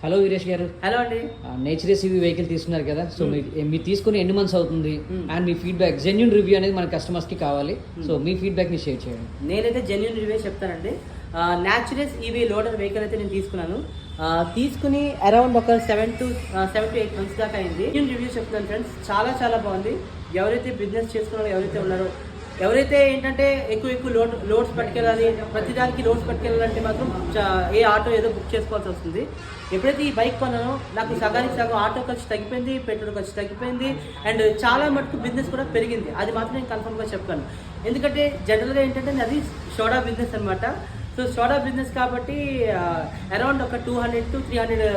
Hello Veeresh గారు. Hello అండి. Nature SUV vehicle తీసుకున్నారు కదా, సో మీరు తీసుకుని ఎన్ని మంత్స్ అవుతుంది and me feedback, genuine review అనేది మన కస్టమర్స్కి కావాలి. సో మీ ఫీడ్బ్యాక్ని షేర్ చేయండి. నేనైతే జెన్యూన్ రివ్యూ చెప్తానండి. న్యాచురల్స్ ఈవీ లోడర్ వెహికల్ అయితే నేను తీసుకున్నాను. తీసుకుని అరౌండ్ ఒక 7 to 8 months దాకా అయింది. జెన్యూన్ రివ్యూ చెప్తున్నాను ఫ్రెండ్స్, చాలా చాలా బాగుంది. ఎవరైతే బిజినెస్ చేసుకున్నారో, ఎవరైతే ఉన్నారో, ఎవరైతే ఏంటంటే ఎక్కువ లోడ్స్ పట్టుకెళ్ళాలి, ప్రతిదానికి లోడ్స్ పట్టుకెళ్ళాలంటే మాత్రం ఏ ఆటో ఏదో బుక్ చేసుకోవాల్సి వస్తుంది. ఎప్పుడైతే ఈ బైక్ కొన్నానో నాకు సగానికి సగం ఆటో ఖర్చు తగ్గిపోయింది, పెట్రోల్ ఖర్చు తగ్గిపోయింది, అండ్ చాలా మటుకు బిజినెస్ కూడా పెరిగింది. అది మాత్రం నేను కన్ఫర్మ్గా చెప్తాను. ఎందుకంటే జనరల్గా ఏంటంటే అది సోడా బిజినెస్ అనమాట. సో సోడా బిజినెస్ కాబట్టి అరౌండ్ ఒక 200 to 300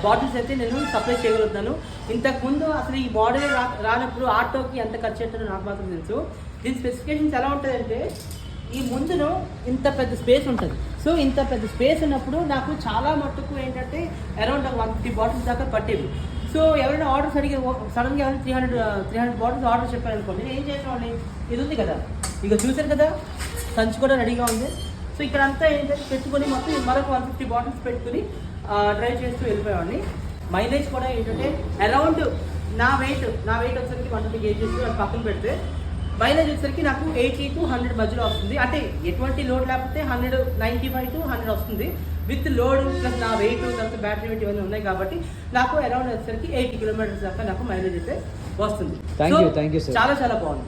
బాటిల్స్ అయితే నేను సప్లై చేయగలుగుతాను. ఇంతకుముందు అసలు ఈ మోడల్ రానప్పుడు ఆటోకి ఎంత ఖర్చు అవుతుందో నాకు మాత్రం తెలుసు. దీని స్పెసిఫికేషన్స్ ఎలా ఉంటుందంటే, ఈ ముందును ఇంత పెద్ద స్పేస్ ఉంటుంది. సో ఇంత పెద్ద స్పేస్ ఉన్నప్పుడు నాకు చాలా మట్టుకు ఏంటంటే అరౌండ్ 150 బాటిల్స్ దాకా పట్టేవి. సో ఎవరైనా ఆర్డర్స్ అడిగి సడన్గా ఎవరైనా 300 బాటిల్స్ ఆర్డర్ చెప్పారనుకోండి, నేను ఏం చేసేవాడిని, ఇది ఉంది కదా, ఇక చూసారు కదా, సంచి కూడా రెడీగా ఉంది. సో ఇక్కడ అంతా ఏంటంటే పెట్టుకొని మొత్తం మరొక 150 బాటిల్స్ పెట్టుకుని డ్రైవ్ చేస్తూ వెళ్ళిపోయేవాడిని. మైలేజ్ కూడా ఏంటంటే అరౌండ్ నా వెయిట్ వచ్చేసరికి 120 kgs అది పక్కన పెడితే మైలేజ్ వచ్చేసరికి నాకు 80 to 100 మధ్యలో వస్తుంది. అంటే ఎటువంటి లోడ్ లేకపోతే 195 to 100 వస్తుంది. విత్ లోడ్ ప్లస్ నా వెయిట్, తర్వాత బ్యాటరీ వెయిట్ ఇవన్నీ ఉన్నాయి కాబట్టి నాకు అరౌండ్ వచ్చేసరికి 80 kilometers దాకా నాకు మైలేజ్ అయితే వస్తుంది. Thank you sir. చాలా చాలా బాగుంది.